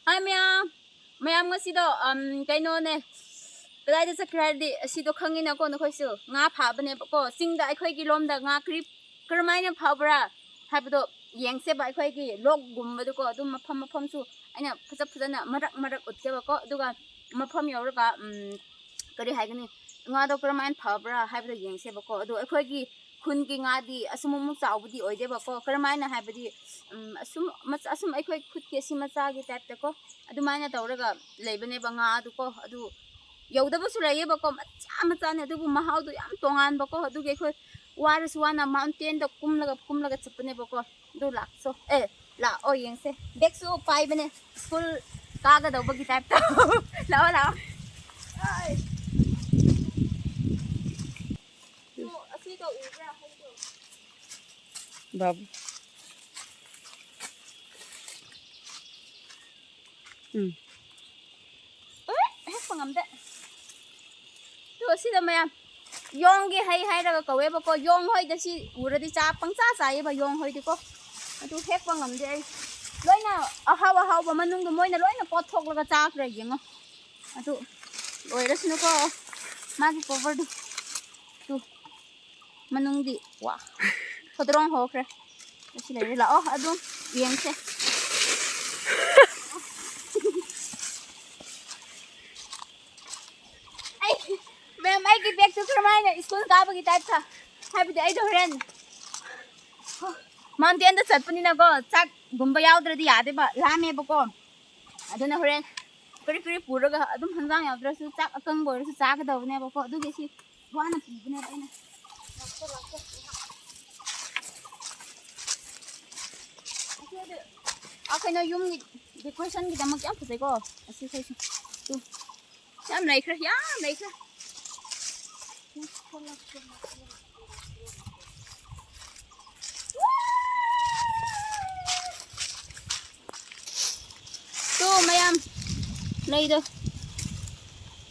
Hi mayam ngasido kainone kadai da sakradi asido khangina ko nokhaisu nga phabane ko singda aikhoi gi lomda nga krip karmaina phabra habdo yengse ba aikhoi gi log gumbadu ko dum mafam su aina phajana marak utke ba ko duga mafam yorga kari haigani nga do karmain phabra habdo yengse ba ko do aikhoi gi khun gi nga di asumum chaubudi oide ba ko karmaina habdi asum aikhoi khut ke si macha gi type ta ko adumaina tawraga leibane ba nga adu ko adu yaudabasu laye ba ko macha ne adu mahau do yam tongan ba ko adu ge khoi waris wana mountain da kumlaga chapne ba ko do lakso la o yengse beksu pai bane school kaga do ba gi type ta la ai to asi to ubra haido babu hek pangamde to asi da mayam yong gi hai daga kawe ba ko yong hoi da si uradi cha pangcha cha ye ba yong hoi di ko adu hek pangamde ai loina ahaw ba manung do moina loina pothok laga cha kra yengo adu loira sino ko magi cover du tu manung di wa podrong ho kra asi le la adu yeng se mai ki bag tu kramai na school ka ba ki type tha happy day do ren mountain da chatpani na go chak gumba yaudra di yade ba lame ba ko aduna horen kuri puraga adum hanjang yaudra su chak akang bor su chak da ne ba ko adu ge si wana pi bne ba ina akaina yum ni decoration gi damak yam phasai ko asi sai tu yam nai khra tu mayam lay do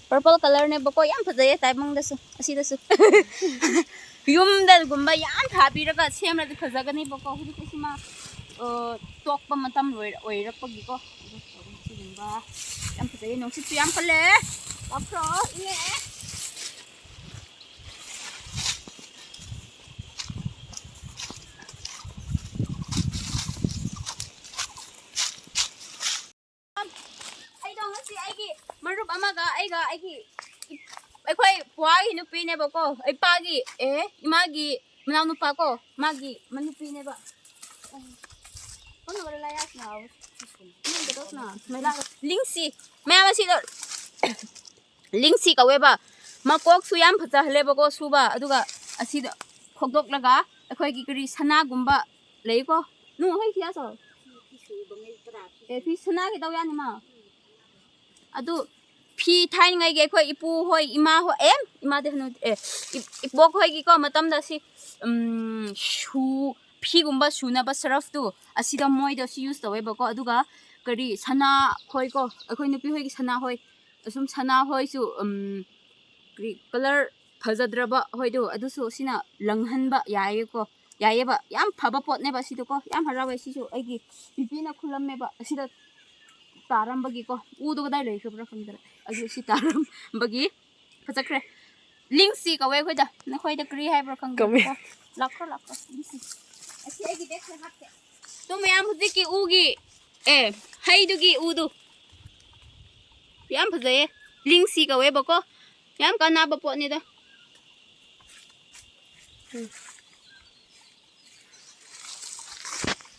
purple color ne bako yam phajay tai mang dasu asi dasu yum dal gumba yam thabi raga semra di phajagani bako hudi kusima tokpa matam oirapagi ko gumba yam phajay nong situ yam phale apro ye marup amaga aiga aigi aikhoi puai nupi ne ba ko ai pagi imagi manau nupa ko magi manupi ne ba kono wala layas na ni gados na mela lingsi maya masi do lingsi ka we ba makok su yam phaja hale ba ko su ba aduga asida khogdok laga aikhoi gi kri sana gumba lei ko nu hoi khia so fi sana gi daw ya ni ma adu phi thai ngai ge khoi ipu hoi ima ho ima de hanu ibok hoi gi ko matam da si shu phi gumba shuna ba saraf tu asida moi da si use da we ba ko aduga kari sana hoi ko akhoi nupi hoi gi sana hoi asum sana hoi su kri color phajadraba hoi do adu su sina langhan ba yaye ko yaye ba yam phaba pot ne ba si do ko yam harawe si su ai gi pipi na khulam me ba asida taram bagi ko udo gadai lei khobra khamdara aju si taram bagi phachakre lingsi ka we khoida na khoida kri hai bra khang ko lakho lisi asi ai gi dekhe hakke to mayam huji ki ugi hai du gi udu yam phajaye lingsi ka we ba ko yam ka na ba po ni da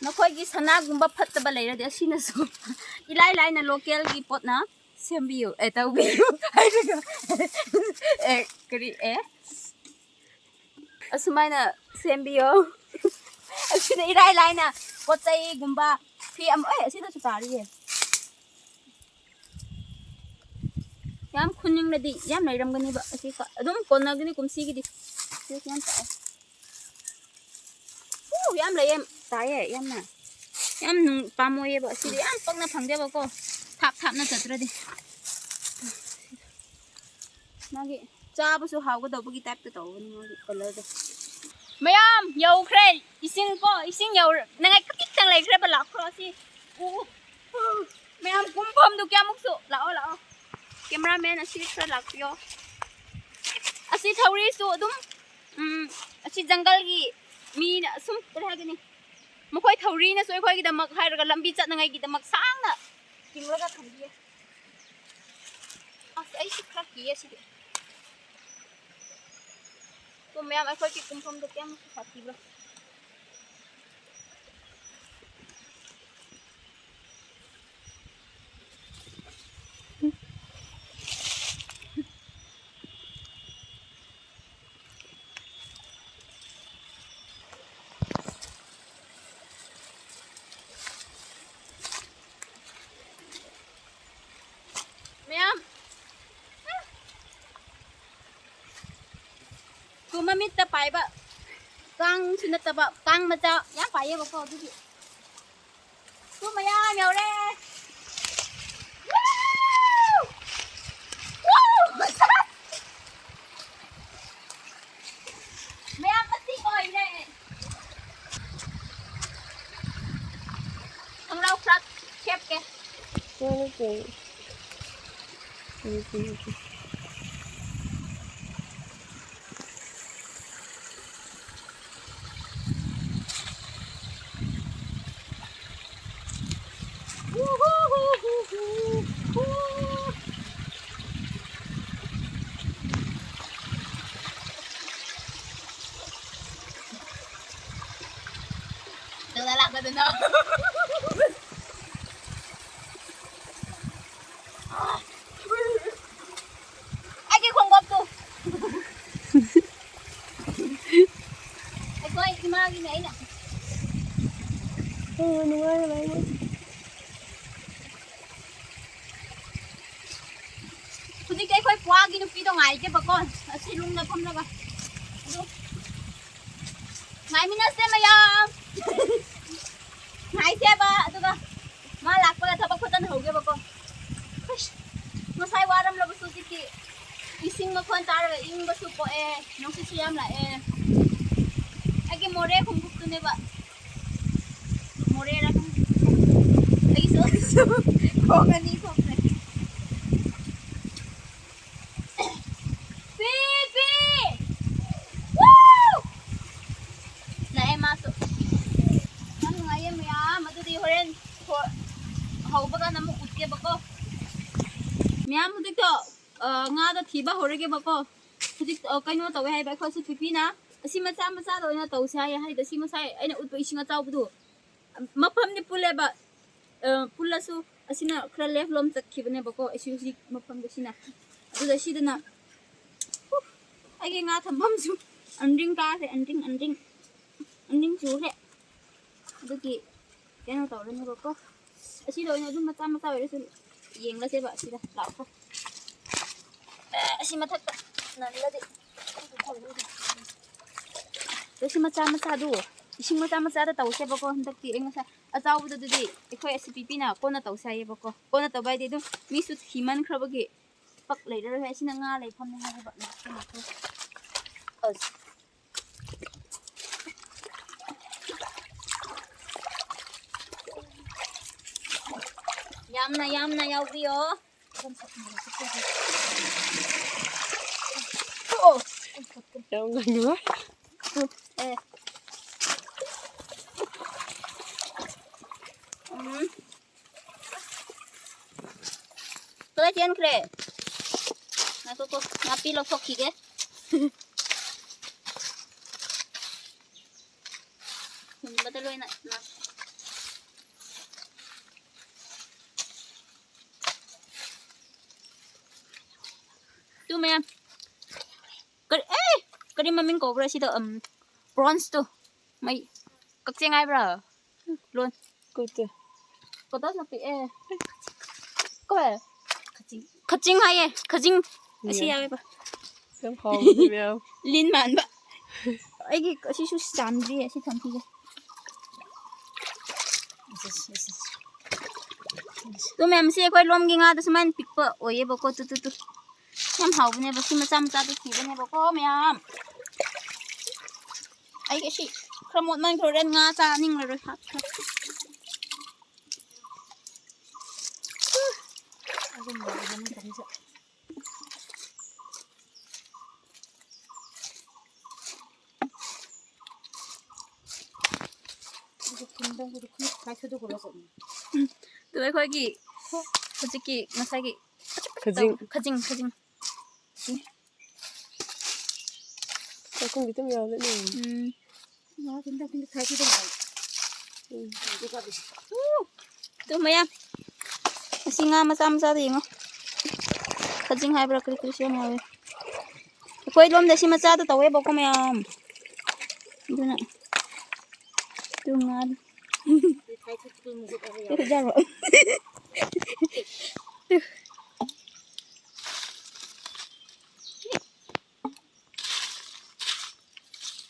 nakhoi gi sana gumba phattaba leira de asina so ilai na local gi pot na sembiu tawbiu aiga kri asumana sembiu asina ilai na potai gumba phi am asina su tari yam khuning na di yam nairam gani ba asi ka adum konna gani kumsi gi di yam ta yam la yam taye yam na yam nung pamoye ba si yam pag na phangde ba ko thap na chatra di magi cha bu su haw ga do gi type to ni magi color do mayam yau khre ising yau nangai kapit tang lai khre ba la khro si mayam kum ดูแก้มุกสุแล้วแคมราแมนสิขระลักเปียวสิทารีสุดุมสิจังกัลกีมีนะซุ่มอะไรกันนี่ไม่ค่อยทารีนะสวยค่อยกินแต่มักให้เราก็ลำบีจัดยังไงกินแต่มักสร้างน่ะกินแล้วก็ทำดีไอ้สิขระกี้สิตัวแม่ไม่ค่อยกินคุ้มดูแก้มุกสุขภาพเลยกูมามิตรไปบะกังชินตะบะกังมาเจ้าย่าไปยังบอกพ่อดูดิกูมาย่าเหมียวเร่ไม่เอามาสิอ่อยเลยทำเราครับเชฟแกไม่เก่งเดี๋ยวหลักกันเนาะไอ้กี่คนกบตูไอ้ก้อยที่มาที่ไหนเนี่ยนึกว่าอะไรมั้งคุณที่ใกล้ค่อยกว่ากินปีตรงไหนเจ็บปะก้อนสิลุงนะพ่อแล้วกันไงมินาเซมายามไงเจ็บปะตัวก็มาหลักไปแล้วถ้าปะคนตันหัวเก็บปะก้อนมาใส่วารัมเราไปสู้จิกิอีสิงมาคนตาเลยอิงไปสู้ปะน้องสิชิยามละไอ้กี่โมเร่คงคุกตัวเนี่ยปะโมเร่ละกันไอ้สู้ของอันนี้ของไหนhầu bác anh muốn uất bác cô, mẹ muốn thích cho ngã đó thì bác hồi cái bác cô, thích cái nó tàu hay bác khơi súp phi na, xin mà sao rồi na tàu xe hay đó xin mà sai, anh uất bác xin mà tàu bự, mà phàm đi pule bác, pula su, xin na khra left lom tak khi bên bác cô, xin xin mà phàm đó xin na, đó là xin đó na, anh cái ngã thầm phàm su, anh ring cá thì anh ring chú đấy, đó kì, cái nó tàu lên nha bác cô. Xin lỗi nha, chúng mà vậy đó, yên là sẽ bảo xin lão không, xin mà thật, nè là đi, rồi xin mà đủ, xin mà đó tàu xe bao con, đặc biệt anh mà à tàu đó đi, cái khói SPP nào, con là tàu xe bao con là tàu bay đi đâu, mi sút khí man khờ bao kì, bắt lấy rồi hay xin ngã lấy phong này bạn này, yam na yaw bio. Oh, đâu ngon nữa. Tôi trên kre. Na cô na pi lo phok kige. Bắt lôi na. Tu mẹ cái mà mình có ra chỉ đó bronze tu mày các chiếc ai bờ luôn có tốt là bị có vẻ khát chinh hay khát chinh xí ai bờ không hòm gì đâu linh mạn bờ ấy cái xí xí sàn gì xí thằng kia tu mẹ xí quay lom kia ngã tu xem anh pick bờ ôi bờ cô tu em hầu bên này bác sĩ mà chăm ta đi bên này bác cô mẹ ấy cái gì không một mình thôi đến ngã cha ninh rồi hát ꯑꯗꯨꯝ ꯂꯩꯕꯅꯤ ꯀꯔꯤꯁꯨ 또 ꯑꯩꯈꯣꯏꯒꯤ ꯍꯧꯖꯤꯛꯀꯤ ꯉꯁꯥꯏꯒꯤ ꯈꯖꯤꯡ 조금 밑에 야되네. 와 근데 살기도 많아. 또 뭐야? 싱아 마sam사도 이거. khajing hai bra kri kri se ma koi lom da si ma cha da tawe ba ko me am duna tu ngal tu ja ro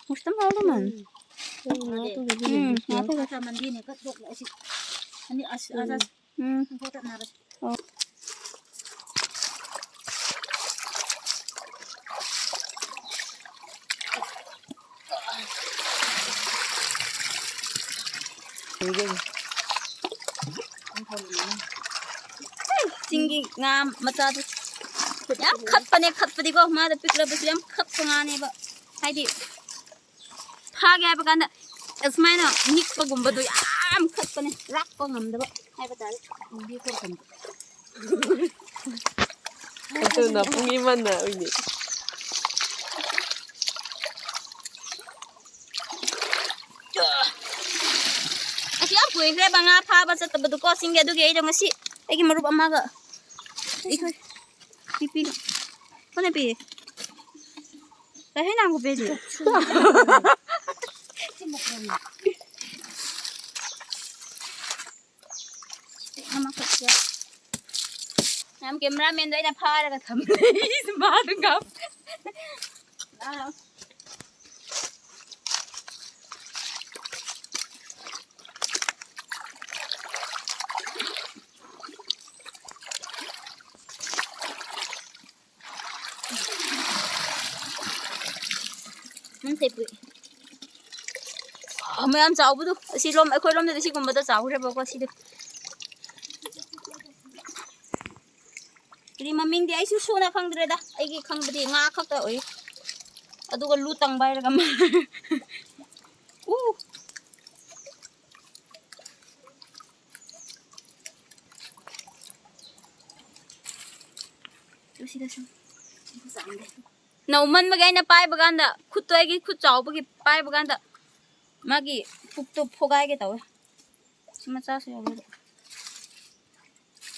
mustam halu man na ta ta mandi ne ka dok la si ani asas ko ta na 징기 nga macha yam khatpani ko ma da pikla bus yam khat ngane ba haidi phage ba kan asmaina nik pa gumba do yam khatpani rak pa ngamda ba hai ba tare bi ko kan 또 나쁜이만 나 우니. asi ap koi kre banga pha ba sa tabadu ko singe du ge dong asi ai ki marup amma ga ikoi pipi kone pi ta hai nang ko pe ji ama ka ya nam cameraman doi na pha ra ga tham is ma du ga sai pui mayam chau bu du si lom ai khoi lom de si gum ba da chau re ba ko si de ri maming de ai su su na khang dre da ai gi khang bdi nga khak ta oi adu ga lu tang bai ra ga ma tu si da su sang de nau man ma gai na pai ba gan da khut to ai gi khut chau ba gi pai ba gan da magi puk to phogai ge taw sima cha se yaw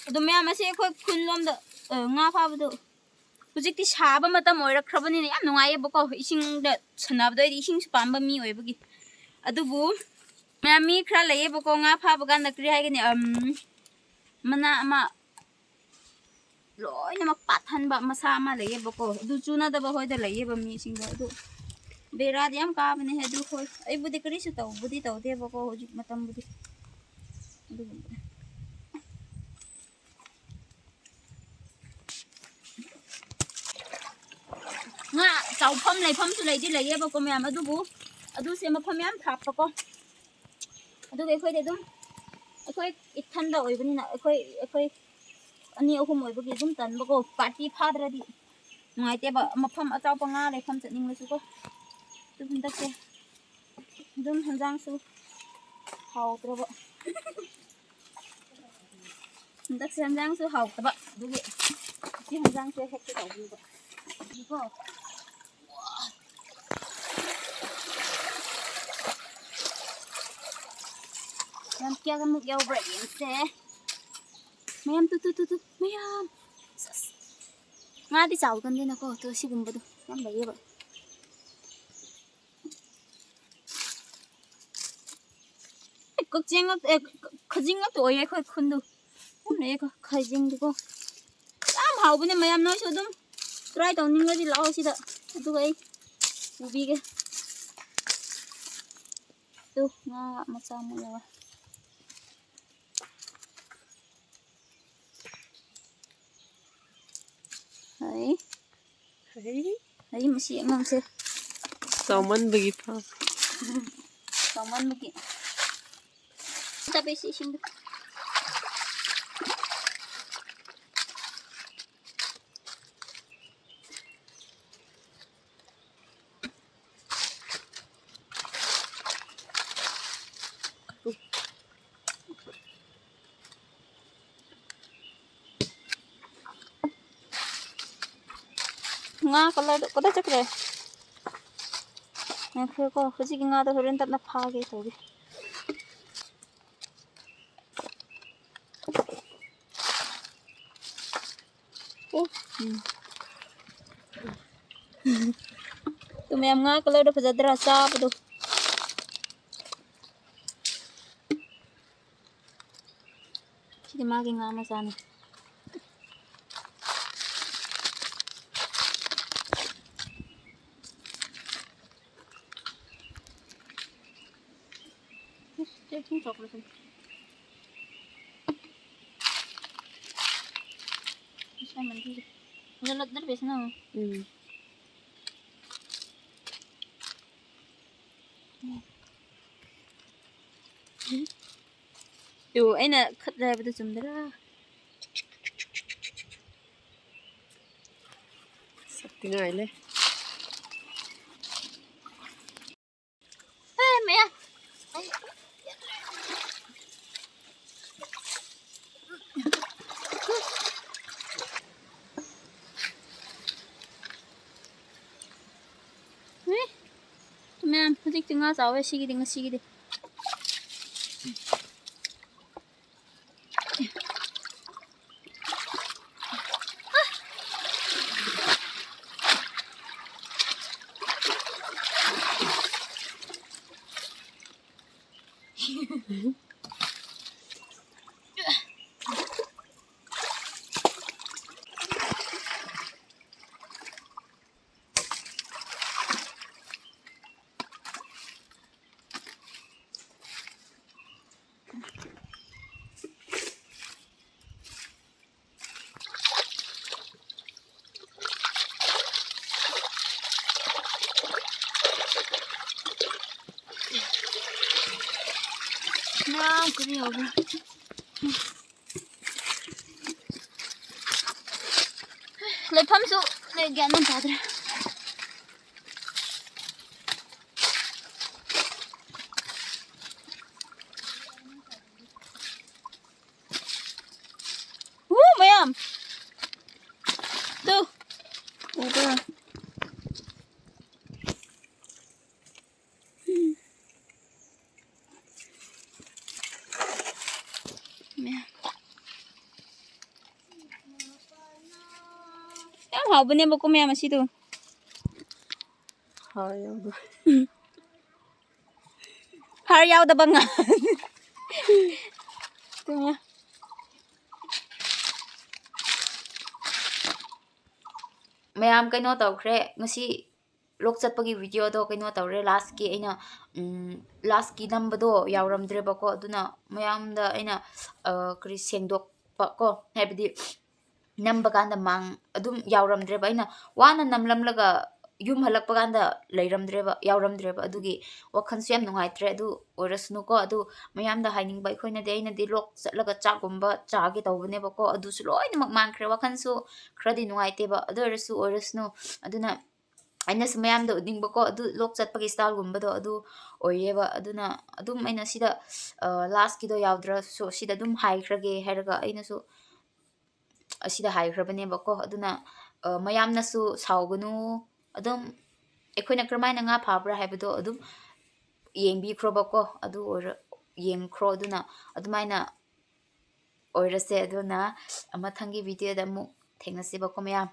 adu me ma se khoi khun lom da nga pha ba do hujik ti sha ba matam oi rakhrabani ne yam nungai ba ko ising da sanab da ising su pam ba mi oi ba gi adu bu me mi khra lai ba ko nga pha ba gan da kri hai ge ne mana ama loi na mak pathan ba masa ma lai ba ko du chuna da ba hoi da lai ba mi sing da du bera yam ka bane he du khoi ai budi kri su taw budi taw de ba ko hojik matam budi du nga chaw pham lai pham su lai di lai ba ko me am adu bu adu se ma pham yam thap ba ko adu ge khoi de dum khoi ithan da oi bani na khoi ani ahum oi ba gi dum tan ba ko party phadra di ngai te ba ma pham achaw pa nga lai pham chaning su ko tu hundak ke dum hanjang su hau tra ba hundak se hanjang su hau ta ba du ge si hanjang se hek ta bu ba di ko yam kya ga muk yaw bra yin se mayam tu mayam nga di chaw kan din ko to si gum ba du yam ba ye ba 걱정 없, 커진 것도 오예 그 큰도 오늘 그 커진 거고 땀 하고는 마음 넣으셔도 트라이 넣는 거지 나오시다 누가 이 우비게 또나 맞아 몰라 하이 하이 맛이 앵망세 사만 버기 파. 사만 버기 tapi sih sing nga color kada chakre ko huji ki nga da horen tapna phage toge to mayam nga color da fajadra sa do sidi magi nga masana Taking chocolate. Isa man dito. Nalat na bes na. Yo, ay na cut na ba ito sumdara. Sakti nga ile. Ay, maya. Ma'am, hujik tinga sawe sigidi nga sigidi. Na, kuri obo. Lepam su, le gyanan padra. Ma'am. Tu. Over. Ma'am. Yang hao bune mo ko ma'am asido. Hayang. Har yaw da banga. Tu ya. Mayam kaino tawkhre ngasi lok chatpagi video do kaino tawre last ki aina last ki nambado yawramdre bako aduna mayam da aina kri sengdok pa ko habdi namba kanda mang adum yawramdre ba aina wana namlamlaga yum halakpa kanda leiramdre ba yawramdre ba adugi wakhan su yam nungaitre adu orasnu ko adu mayam da haining ba khoina de aina di lok chatlaga chagumba chagi tawbne ba ko adu su loina mak mangkhre wakhan su khradi nungaite ba adu orasnu aduna aina su mayam da uding ba ko adu lok chatpagi style gumba do adu oyeba aduna adum aina sida last ki do yawdra so sida dum haikrage heraga aina su asida haikrabane ba ko aduna mayamna su saugunu adum ꯑꯩꯈꯣꯏꯅ ꯀꯔꯝꯍꯥꯏꯅ ꯉꯥ ꯐꯥꯕ꯭ꯔꯥ ꯍꯥꯏꯕꯗꯣ ꯑꯗꯨꯝ ꯌꯦꯡꯕꯤꯈ꯭ꯔꯣꯕꯀꯣ ꯑꯗꯨ ꯑꯣꯏꯔ ꯌꯦꯡꯈ꯭ꯔꯣ ꯑꯗꯨꯅ ꯑꯗꯨꯃꯥꯏꯅ ꯑꯣꯏꯔꯁꯦ ꯑꯗꯨꯅ ꯃꯊꯪꯒꯤ ꯚꯤꯗꯤꯑꯣꯗ ꯑꯃꯨꯛ ꯊꯦꯡꯅꯁꯦꯕꯀꯣ ꯃꯌꯥꯝ